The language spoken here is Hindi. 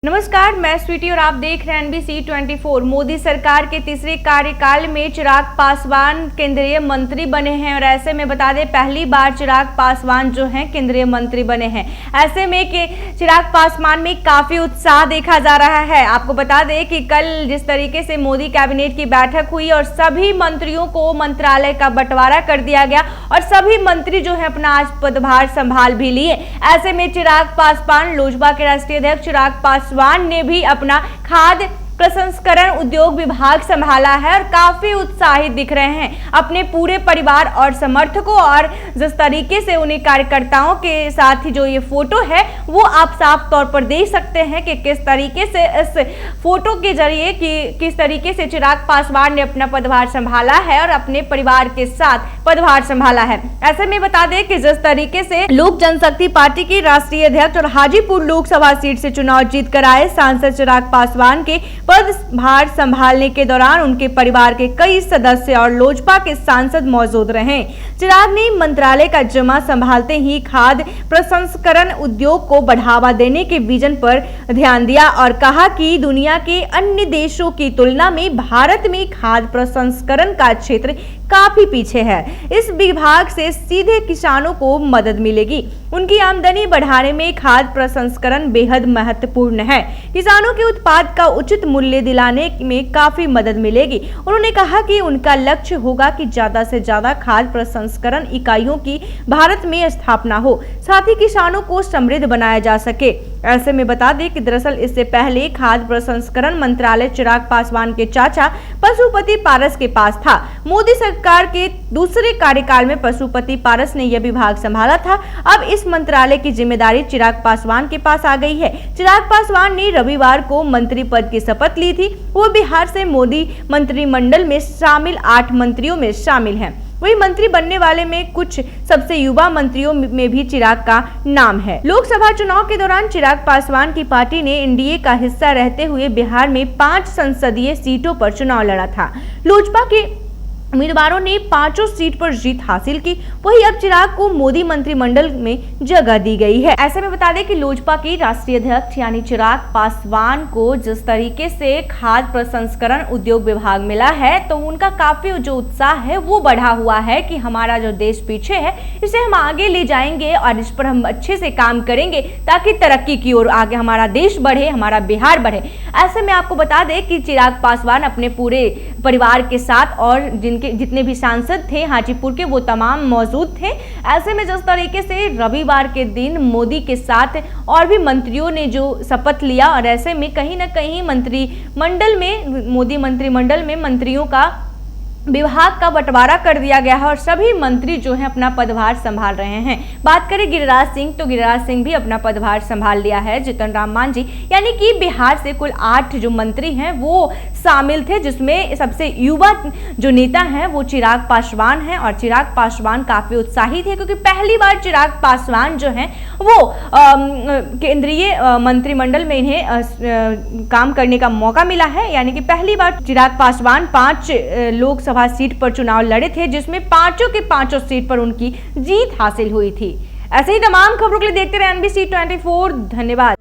नमस्कार, मैं स्वीटी और आप देख रहे हैं NBC 24। मोदी सरकार के तीसरे कार्यकाल में चिराग पासवान केंद्रीय मंत्री बने हैं और ऐसे में बता दें पहली बार चिराग पासवान जो हैं केंद्रीय मंत्री बने हैं। ऐसे में कि चिराग पासवान में काफी उत्साह देखा जा रहा है। आपको बता दें कि कल जिस तरीके से मोदी कैबिनेट की बैठक हुई और सभी मंत्रियों को मंत्रालय का बंटवारा कर दिया गया और सभी मंत्री जो है अपना आज पदभार संभाल भी लिए। ऐसे में चिराग पासवान लोजपा के राष्ट्रीय अध्यक्ष चिराग पासवान ने भी अपना खाद्य प्रसंस्करण उद्योग विभाग संभाला है और काफी उत्साहित दिख रहे हैं अपने पूरे परिवार और समर्थकों और जिस तरीके से उन्हें कार्यकर्ताओं के साथ ही जो ये फोटो है वो आप साफ तौर पर देख सकते हैं कि किस तरीके से इस फोटो के जरिए कि किस तरीके से चिराग पासवान ने अपना पदभार संभाला है और अपने परिवार के साथ पदभार संभाला है। ऐसे में बता दें कि जिस तरीके से लोक जनशक्ति पार्टी के राष्ट्रीय अध्यक्ष और हाजीपुर लोकसभा सीट से चुनाव जीतकर आए सांसद चिराग पासवान के पदभार संभालने के दौरान उनके परिवार के कई सदस्य और लोजपा के सांसद मौजूद रहे। चिराग ने मंत्रालय का जिम्मा संभालते ही खाद्य प्रसंस्करण उद्योग को बढ़ावा देने के विजन पर ध्यान दिया और कहा कि दुनिया के अन्य देशों की तुलना में भारत में खाद्य प्रसंस्करण का क्षेत्र काफी पीछे है। इस विभाग से सीधे किसानों को मदद मिलेगी। उनकी आमदनी बढ़ाने में खाद्य प्रसंस्करण बेहद महत्वपूर्ण है। किसानों के उत्पाद का उचित मूल्य दिलाने में काफी मदद मिलेगी। उन्होंने कहा कि उनका लक्ष्य होगा कि ज्यादा से ज्यादा खाद्य प्रसंस्करण इकाइयों की भारत में स्थापना हो, साथ ही किसानों को समृद्ध बनाया जा सके। ऐसे में बता दें कि दरअसल इससे पहले खाद्य प्रसंस्करण मंत्रालय चिराग पासवान के चाचा पशुपति पारस के पास था। मोदी सरकार के दूसरे कार्यकाल में पशुपति पारस ने यह विभाग संभाला था। अब इस मंत्रालय की जिम्मेदारी चिराग पासवान के पास आ गई है। चिराग पासवान ने रविवार को मंत्री पद की शपथ ली थी। वो बिहार से मोदी मंत्रिमंडल में शामिल 8 मंत्रियों में शामिल हैं। वही मंत्री बनने वाले में कुछ सबसे युवा मंत्रियों में भी चिराग का नाम है। लोकसभा चुनाव के दौरान चिराग पासवान की पार्टी ने एनडीए का हिस्सा रहते हुए बिहार में 5 संसदीय सीटों पर चुनाव लड़ा था। लोजपा के उम्मीदवारों ने 5 सीट पर जीत हासिल की। वही अब चिराग को मोदी मंत्रिमंडल में जगह दी गई है। ऐसे में बता दें कि लोजपा के राष्ट्रीय अध्यक्ष यानी चिराग पासवान को जिस तरीके से खाद्य प्रसंस्करण उद्योग विभाग मिला है तो उनका काफी जो उत्साह है वो बढ़ा हुआ है कि हमारा जो देश पीछे है इसे हम आगे ले जाएंगे और इस पर हम अच्छे से काम करेंगे ताकि तरक्की की ओर आगे हमारा देश बढ़े, हमारा बिहार बढ़े। ऐसे में आपको बता दें कि चिराग पासवान अपने पूरे परिवार के साथ और जितने भी सांसद थे हाजीपुर के वो तमाम मौजूद थे। ऐसे में जिस तरीके से रविवार के दिन मोदी के साथ और भी मंत्रियों ने जो शपथ लिया और ऐसे में कहीं ना कहीं मंत्रिमंडल में मोदी मंत्रिमंडल में मंत्रियों का विभाग का बंटवारा कर दिया गया है और सभी मंत्री जो हैं अपना पदभार संभाल रहे हैं। बात करें गिरिराज सिंह तो गिरिराज सिंह भी अपना पदभार संभाल लिया है। जीतन राम मांझी यानी कि बिहार से कुल 8 जो मंत्री हैं वो शामिल थे, जिसमें सबसे युवा जो नेता हैं वो चिराग पासवान हैं और चिराग पासवान काफी उत्साहित है क्योंकि पहली बार चिराग पासवान जो हैं वो केंद्रीय मंत्रिमंडल में इन्हें काम करने का मौका मिला है। यानी कि पहली बार चिराग पासवान 5 लोकसभा सीट पर चुनाव लड़े थे, जिसमें 5 के 5 सीट पर उनकी जीत हासिल हुई थी। ऐसे ही तमाम खबरों के लिए देखते रहे NBC 24। धन्यवाद।